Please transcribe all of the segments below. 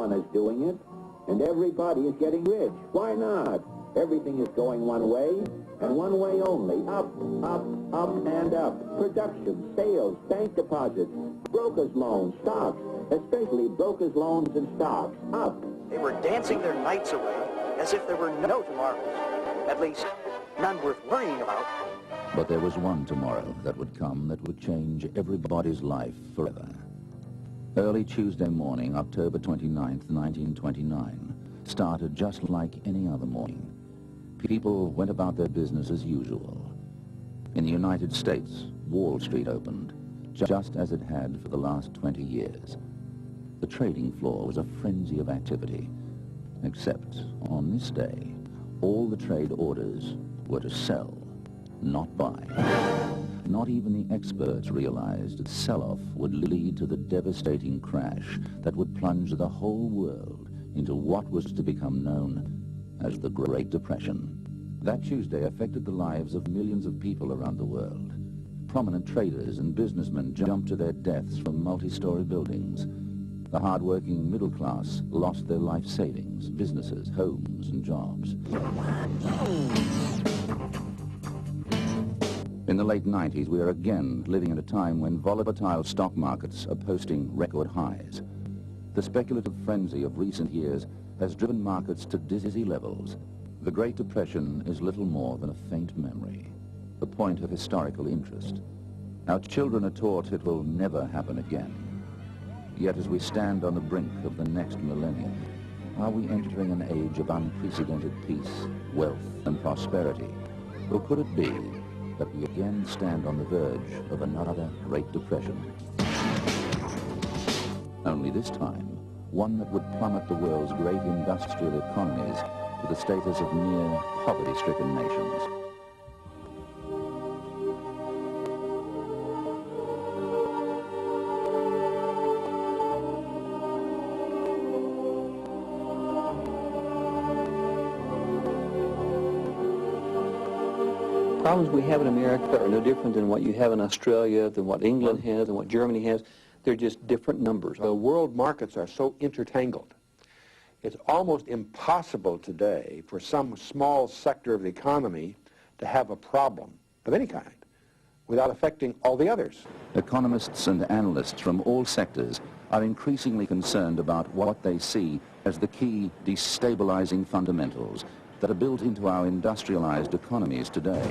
Everyone is doing it, and everybody is getting rich. Why not? Everything is going one way, and one way only. Up, up, up, and up. Production, sales, bank deposits, brokers' loans, stocks, especially brokers' loans and stocks. Up. They were dancing their nights away as if there were no tomorrows. At least, none worth worrying about. But there was one tomorrow that would come that would change everybody's life forever. Early Tuesday morning, October 29th, 1929, started just like any other morning. People went about their business as usual. In the United States, Wall Street opened, just as it had for the last 20 years. The trading floor was a frenzy of activity, except on this day, all the trade orders were to sell, not buy. Not even the experts realized that sell-off would lead to the devastating crash that would plunge the whole world into what was to become known as the Great Depression. That Tuesday affected the lives of millions of people around the world. Prominent traders and businessmen jumped to their deaths from multi-story buildings. The hard-working middle class lost their life savings, businesses, homes, and jobs. In the late 90s, we are again living at a time when volatile stock markets are posting record highs. The speculative frenzy of recent years has driven markets to dizzy levels. The Great Depression is little more than a faint memory, a point of historical interest. Our children are taught it will never happen again. Yet as we stand on the brink of the next millennium, are we entering an age of unprecedented peace, wealth, and prosperity? Or could it be that we again stand on the verge of another Great Depression? Only this time, one that would plummet the world's great industrial economies to the status of near poverty-stricken nations. Problems we have in America are no different than what you have in Australia, than what England has, and what Germany has. They're just different numbers. The world markets are so intertangled. It's almost impossible today for some small sector of the economy to have a problem of any kind without affecting all the others. Economists and analysts from all sectors are increasingly concerned about what they see as the key destabilizing fundamentals that are built into our industrialized economies today.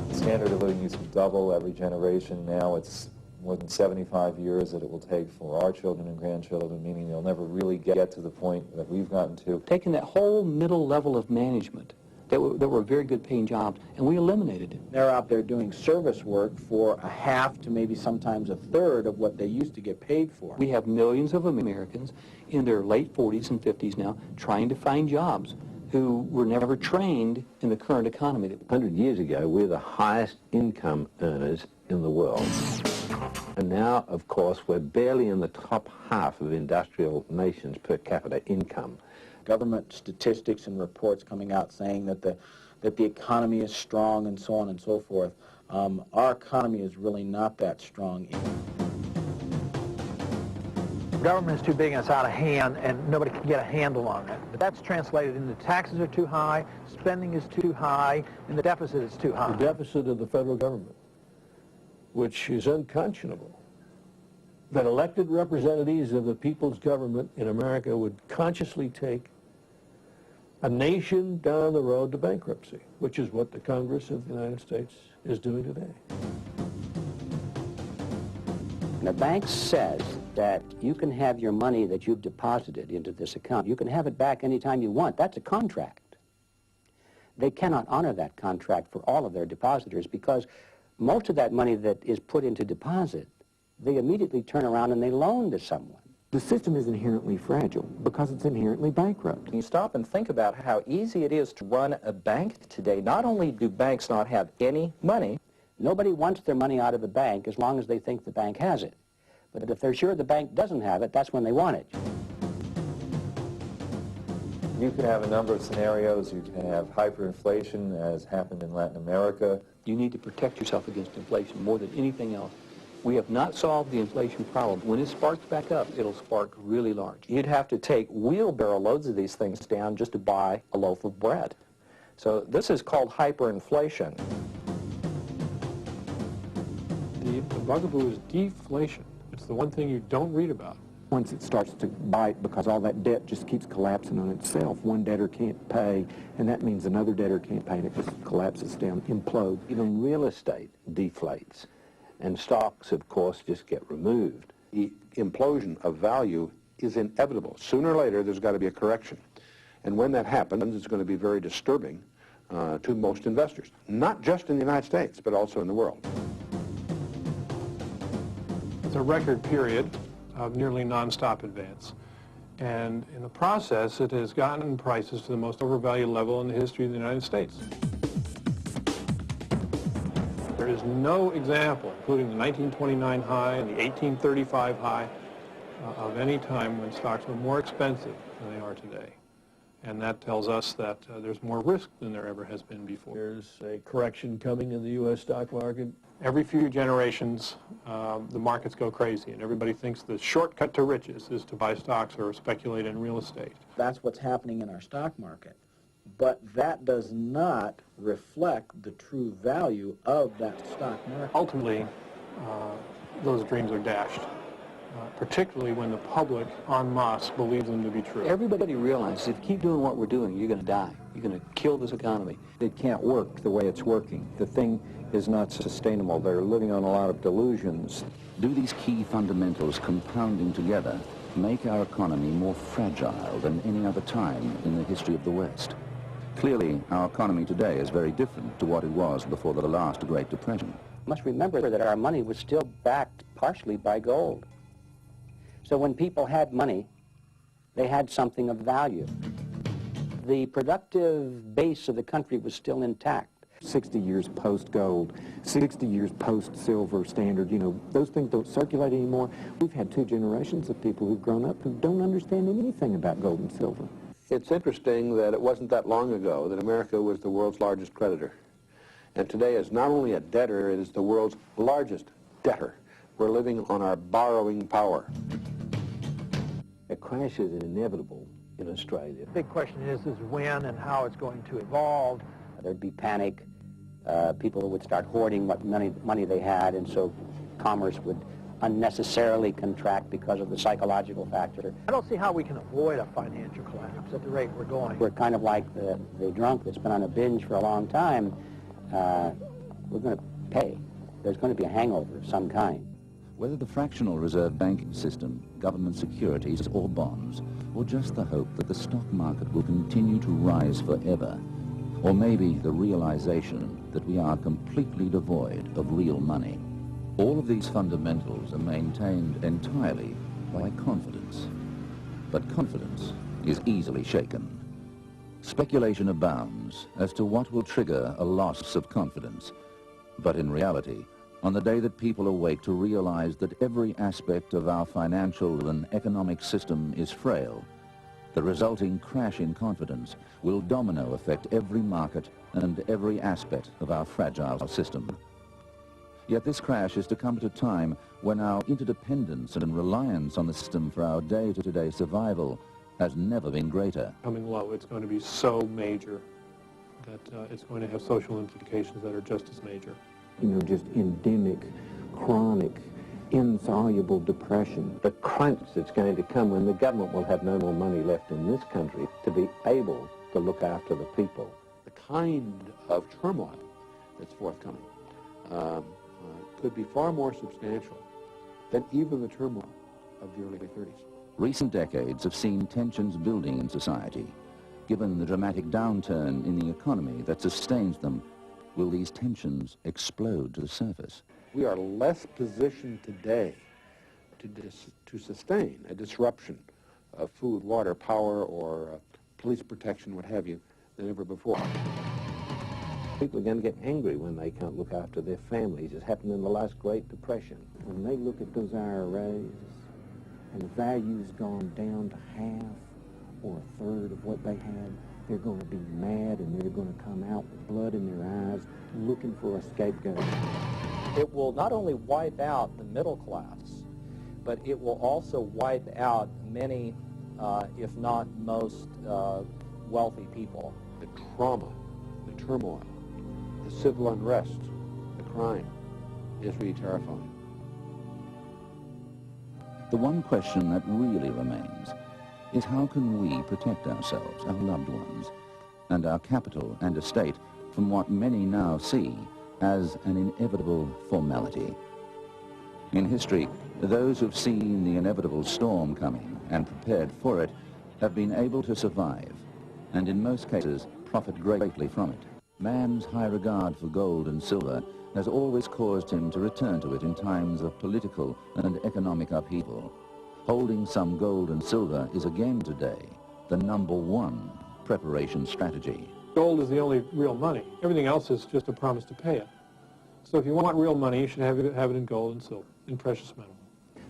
The standard of living used to double every generation. Now it's more than 75 years that it will take for our children and grandchildren, meaning they'll never really get to the point that we've gotten to. Taking that whole middle level of management that were very good paying jobs, and we eliminated it. They're out there doing service work for a half to maybe sometimes a third of what they used to get paid for. We have millions of Americans in their late 40s and 50s now trying to find jobs who were never trained in the current economy. 100 years ago, we're the highest income earners in the world. And now, of course, we're barely in the top half of industrial nations per capita income. Government statistics and reports coming out saying that the economy is strong and so on and so forth. Our economy is really not that strong. Government is too big and it's out of hand, and nobody can get a handle on it. But that's translated into taxes are too high, spending is too high, and the deficit is too high. The deficit of the federal government, which is unconscionable, that elected representatives of the people's government in America would consciously take a nation down the road to bankruptcy, which is what the Congress of the United States is doing today. The bank says that you can have your money that you've deposited into this account. You can have it back anytime you want. That's a contract. They cannot honor that contract for all of their depositors because most of that money that is put into deposit, they immediately turn around and they loan to someone. The system is inherently fragile because it's inherently bankrupt. You stop and think about how easy it is to run a bank today. Not only do banks not have any money, nobody wants their money out of the bank as long as they think the bank has it. But if they're sure the bank doesn't have it, that's when they want it. You can have a number of scenarios. You can have hyperinflation, as happened in Latin America. You need to protect yourself against inflation more than anything else. We have not solved the inflation problem. When it sparks back up, it'll spark really large. You'd have to take wheelbarrow loads of these things down just to buy a loaf of bread. So this is called hyperinflation. The bugaboo is deflation. It's the one thing you don't read about. Once it starts to bite, because all that debt just keeps collapsing on itself. One debtor can't pay, and that means another debtor can't pay, and it just collapses down, implodes. Even real estate deflates, and stocks, of course, just get removed. The implosion of value is inevitable. Sooner or later, there's got to be a correction. And when that happens, it's going to be very disturbing to most investors, not just in the United States, but also in the world. It's a record period of nearly nonstop advance. And in the process, it has gotten prices to the most overvalued level in the history of the United States. There is no example, including the 1929 high and the 1835 high, of any time when stocks were more expensive than they are today. And that tells us that there's more risk than there ever has been before. There's a correction coming in the U.S. stock market. Every few generations, the markets go crazy, and everybody thinks the shortcut to riches is to buy stocks or speculate in real estate. That's what's happening in our stock market. But that does not reflect the true value of that stock market. Ultimately, those dreams are dashed, particularly when the public en masse believes them to be true. Everybody realizes if you keep doing what we're doing, you're going to die. You're going to kill this economy. It can't work the way it's working. The thing is not sustainable. They're living on a lot of delusions. Do these key fundamentals compounding together make our economy more fragile than any other time in the history of the West? Clearly, our economy today is very different to what it was before the last Great Depression. You must remember that our money was still backed partially by gold. So when people had money, they had something of value. The productive base of the country was still intact. 60 years post-gold, 60 years post-silver standard, you know, those things don't circulate anymore. We've had 2 generations of people who've grown up who don't understand anything about gold and silver. It's interesting that it wasn't that long ago that America was the world's largest creditor. And today is not only a debtor, it is the world's largest debtor. We're living on our borrowing power. A crash is inevitable in Australia. The big question is when and how it's going to evolve. There'd be panic. People would start hoarding what money they had, and so commerce would unnecessarily contract because of the psychological factor. I don't see how we can avoid a financial collapse at the rate we're going. We're kind of like the drunk that's been on a binge for a long time. We're going to pay. There's going to be a hangover of some kind. Whether the fractional reserve banking system, government securities or bonds, or just the hope that the stock market will continue to rise forever, or maybe the realization that we are completely devoid of real money. All of these fundamentals are maintained entirely by confidence. But confidence is easily shaken. Speculation abounds as to what will trigger a loss of confidence. But in reality, on the day that people awake to realize that every aspect of our financial and economic system is frail, the resulting crash in confidence will domino affect every market and every aspect of our fragile system. Yet this crash is to come at a time when our interdependence and reliance on the system for our day-to-day survival has never been greater. Coming low, it's going to be so major that it's going to have social implications that are just as major. You know, just endemic, chronic, insoluble depression. The crunch that's going to come when the government will have no more money left in this country to be able to look after the people. The kind of turmoil that's forthcoming could be far more substantial than even the turmoil of the early 30s. Recent decades have seen tensions building in society. Given the dramatic downturn in the economy that sustains them, will these tensions explode to the surface? We are less positioned today to sustain a disruption of food, water, power, or police protection, what have you, than ever before. People are going to get angry when they can't look after their families. It happened in the last Great Depression. When they look at those IRAs and the value's gone down to half or a third of what they had, they're going to be mad and they're going to come out with blood in their eyes looking for a scapegoat. It will not only wipe out the middle class, but it will also wipe out many, if not most, wealthy people. The trauma, the turmoil, the civil unrest, the crime is really terrifying. The one question that really remains is how can we protect ourselves, our loved ones, and our capital and estate from what many now see as an inevitable formality. In history, those who've seen the inevitable storm coming and prepared for it have been able to survive, and in most cases profit greatly from it. Man's high regard for gold and silver has always caused him to return to it in times of political and economic upheaval. Holding some gold and silver is again today the #1 preparation strategy. Gold is the only real money. Everything else is just a promise to pay it. So if you want real money, you should have it in gold and silver, in precious metal.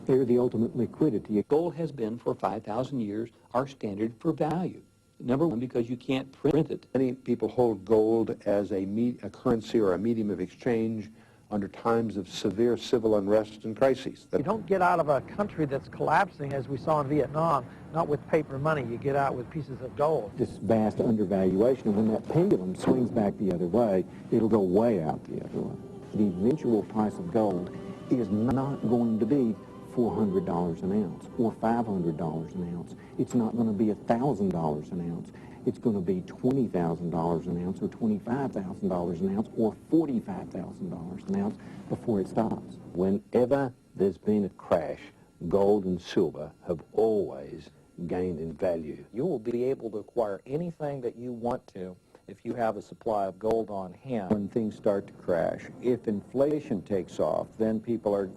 They're the ultimate liquidity. Gold has been for 5,000 years our standard for value. Number one, because you can't print it. Many people hold gold as a currency or a medium of exchange under times of severe civil unrest and crises. You don't get out of a country that's collapsing, as we saw in Vietnam, not with paper money. You get out with pieces of gold. This vast undervaluation, and when that pendulum swings back the other way, it'll go way out the other way. The eventual price of gold is not going to be $400 an ounce or $500 an ounce. It's not going to be $1,000 an ounce. It's going to be $20,000 an ounce or $25,000 an ounce or $45,000 an ounce before it stops. Whenever there's been a crash, gold and silver have always gained in value. You will be able to acquire anything that you want to if you have a supply of gold on hand. When things start to crash, if inflation takes off, then people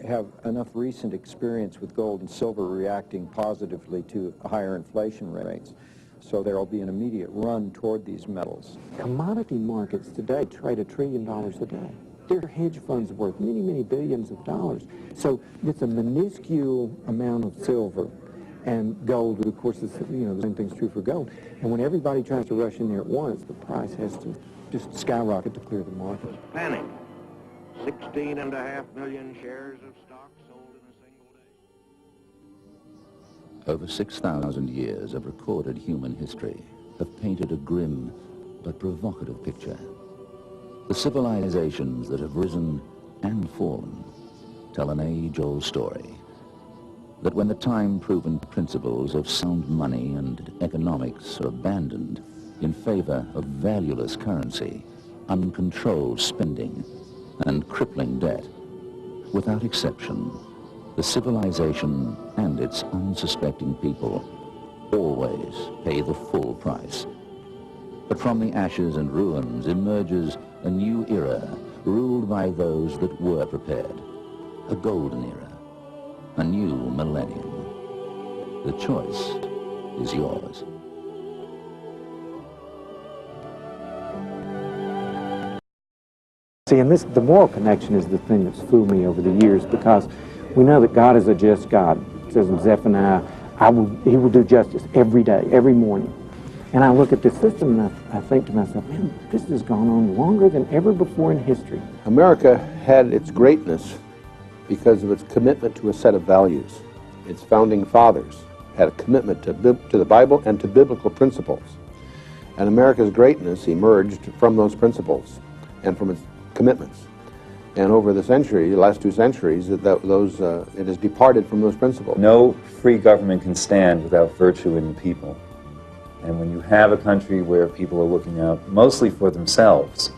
have enough recent experience with gold and silver reacting positively to higher inflation rates. So there will be an immediate run toward these metals. Commodity markets today trade $1 trillion a day. Their hedge funds worth many, many billions of dollars. So it's a minuscule amount of silver and gold. Of course, the same thing's true for gold. And when everybody tries to rush in there at once, the price has to just skyrocket to clear the market. Panic. 16.5 million shares of stock sold in a single day. Over 6,000 years of recorded human history have painted a grim but provocative picture. The civilizations that have risen and fallen tell an age-old story that when the time-proven principles of sound money and economics are abandoned in favor of valueless currency, uncontrolled spending, and crippling debt, without exception, the civilization and its unsuspecting people always pay the full price. But from the ashes and ruins emerges a new era ruled by those that were prepared, a golden era, a new millennium. The choice is yours. See, and the moral connection is the thing that's fooled me over the years, because we know that God is a just God. It says in Zephaniah, He will do justice every day, every morning. And I look at this system and I think to myself, man, this has gone on longer than ever before in history. America had its greatness because of its commitment to a set of values. Its founding fathers had a commitment to the Bible and to biblical principles. And America's greatness emerged from those principles and from its commitments. And over the century, the last 2 centuries, it has departed from those principles. No free government can stand without virtue in the people. And when you have a country where people are looking out mostly for themselves,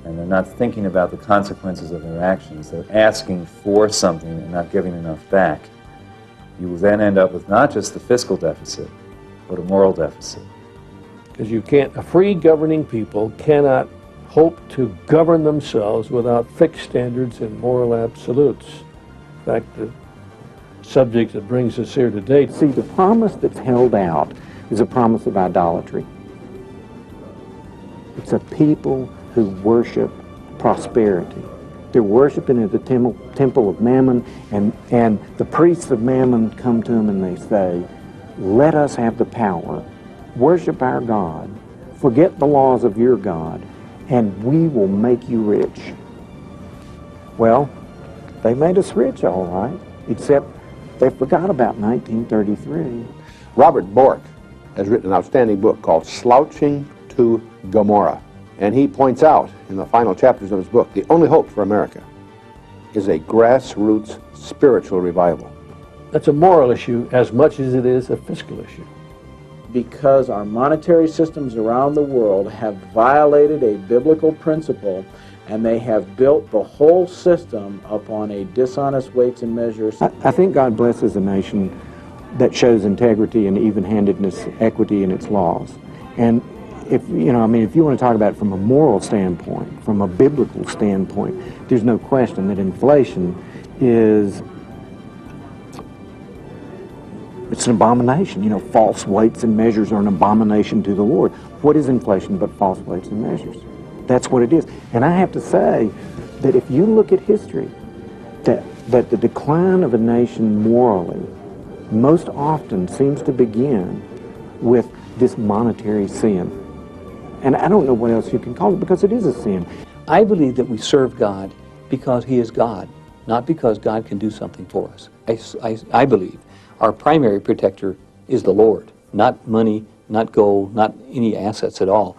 and they're not thinking about the consequences of their actions, they're asking for something and not giving enough back, you will then end up with not just the fiscal deficit, but a moral deficit. Because a free governing people cannot hope to govern themselves without fixed standards and moral absolutes. In fact, the subject that brings us here today. See, the promise that's held out is a promise of idolatry. It's a people who worship prosperity. They're worshiping at the temple of Mammon, and the priests of Mammon come to them and they say, let us have the power, worship our God, forget the laws of your God, and we will make you rich. Well, they made us rich, all right, except they forgot about 1933. Robert Bork has written an outstanding book called Slouching to Gomorrah. And he points out in the final chapters of his book, the only hope for America is a grassroots spiritual revival. That's a moral issue as much as it is a fiscal issue. Because our monetary systems around the world have violated a biblical principle, and they have built the whole system upon a dishonest weights and measures. I think God blesses a nation that shows integrity and even-handedness, equity in its laws. And if you want to talk about it from a moral standpoint, from a biblical standpoint, there's no question that inflation is, it's an abomination. False weights and measures are an abomination to the Lord. What is inflation but false weights and measures? That's what it is. And I have to say that if you look at history, that the decline of a nation morally most often seems to begin with this monetary sin. And I don't know what else you can call it, because it is a sin. I believe that we serve God because He is God, not because God can do something for us. I believe our primary protector is the Lord, not money, not gold, not any assets at all.